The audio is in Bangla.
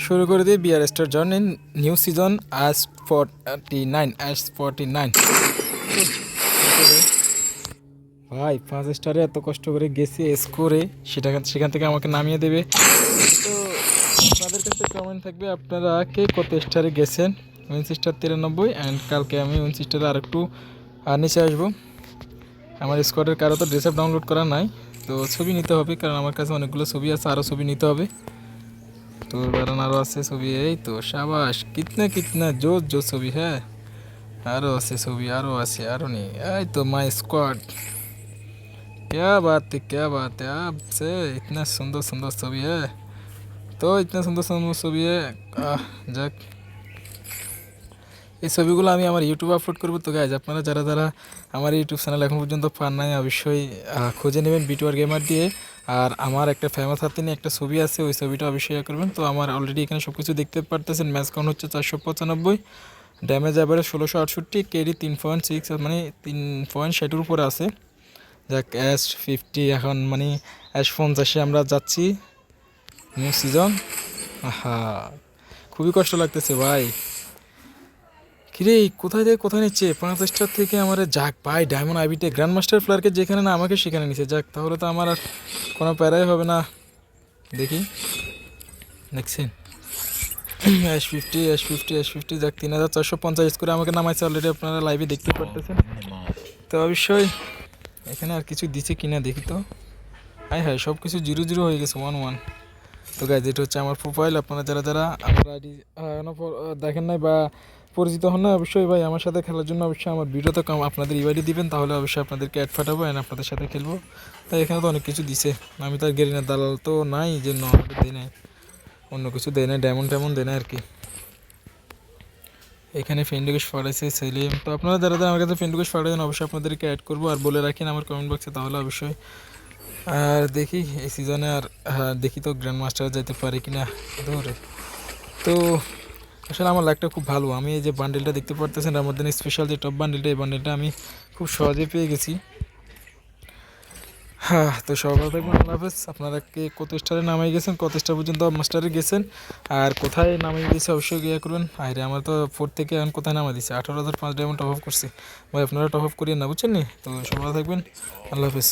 শুরু করে দিই BR star journey new season S49 ভাই 5 স্টারে এত কষ্ট করে গেছি স্কোরে সেখান থেকে আমাকে নামিয়ে দেবে। তো আপনাদের কাছে কমেন্ট থাকবে আপনারা কে কত স্টারে গেছেন। উইনচেস্টার 93 অ্যান্ড কালকে আমি উইনচেস্টারে আর একটু নিচে আসবো। আমার স্কোয়াডের কারো তো ড্রেস আপ ডাউনলোড করা নাই, তো ছবি নিতে হবে কারণ আমার কাছে অনেকগুলো ছবি আছে, আরও ছবি নিতে হবে। তো কারণ আরও আছে ছবি, এই তো শাবাশ কিতনা কিতনা জোর জোর ছবি। হ্যাঁ আরও আছে ছবি, আরও আছে, আরও নেই। এই তো মাই স্কোয়াড, क्या बात है आपसे, इतना सुंदर सुंदर ছবি है। তো ইতনা সুন্দর সুন্দর ছবি है। যাক এই ছবিগুলো আমি আমার ইউটিউবে আপলোড করবো। তো গাইজ আপনারা যারা যারা আমার ইউটিউব চ্যানেল এখন পর্যন্ত পান নাই অবশ্যই খুঁজে নেবেন বিটুয়ার গেমার দিয়ে। আর আমার একটা ফেমাস হাতে নিয়ে একটা ছবি আছে, ওই ছবিটা অবশ্যই করবেন। তো আমার অলরেডি এখানে সব কিছু দেখতে পারতেছেন। ম্যাচ কাউন্ট হচ্ছে 495, ড্যামেজ অ্যাভারেজ 1668, কেডি 3.6 মানে 3.60 উপরে আছে। যাক S50 এখন মানে S50 আমরা যাচ্ছি নিউ সিজন। আহা খুবই কষ্ট লাগতেছে ভাই। কিরে কোথায় থেকে কোথায় নিচ্ছে 5 স্টার থেকে আমার। যাক ভাই ডায়মন্ড আইবিতে গ্র্যান্ড মাস্টার ফ্লারকে যেখানে না আমাকে সেখানে নিচ্ছে। যাক তাহলে তো আমার আর কোনো প্যারাই হবে না। দেখি দেখছেন S50 যাক 3450 করে আমাকে নামাইছে অলরেডি, আপনারা লাইভে দেখতে পারতেছেন। তো অবশ্যই এখানে আর কিছু দিচ্ছে কিনা দেখি তো। হ্যাঁ সব কিছু 0 হয়ে গেছে 1 তো গাইজ এটা হচ্ছে আমার প্রোফাইল। আপনারা যারা যারা আমার আইডি দেখেন নাই বা পরিচিত হন না অবশ্যই ভাই আমার সাথে খেলার জন্য অবশ্যই আমার ভিডিওতে আপনাদের ইউআইডি দিবেন, তাহলে অবশ্যই আপনাদেরকে অ্যাড ফাটাবো অ্যান্ড আপনাদের সাথে খেলবো। তাই এখানে তো অনেক কিছু দিছে, আমি তো আর গেরিনার দালাল তো নাই যে দেয় নাই, অন্য কিছু দেয় নাই, ডায়মন্ড দেয় না আর কি। এখানে ফ্রেন্ড রিকোয়েস্ট পাঠাইছে সেলিম। তো আপনারা যারা যারা আমার কাছে ফ্রেন্ড রিকোয়েস্ট পাঠাবেন অবশ্যই আপনাদেরকে অ্যাড করবো আর বলে রাখেন আমার কমেন্ট বক্সে, তাহলে অবশ্যই আর দেখি এই সিজনে আর দেখি তো গ্র্যান্ড মাস্টার যাইতে পারি কিনা ধরে। তো আসলে আমার লাইকটা খুব ভালো, আমি এই যে বান্ডেলটা দেখতে পারতেছেন রামাদান স্পেশাল যে টপ বান্ডেলটা, এই বান্ডেলটা আমি খুব সহজে পেয়ে গেছি। হ্যাঁ তো সবাই ভালো থাকবেন, আল্লাহ হাফেজ। আপনারা কে কত স্টারে নামাই গেছেন, কত স্টার পর্যন্ত মাস্টারে গেছেন আর কোথায় নামাই দিয়েছে অবশ্যই গিয়ে করবেন। আরে আমার তো 4 থেকে এখন কোথায় নামা দিচ্ছে 18,005 ডায়মন্ড টপ আপ করছি ভাই, আপনারা টপ আপ করিয়ে না বুঝছেন নি। তো সবাই ভালো থাকবেন, আল্লাহ হাফেজ।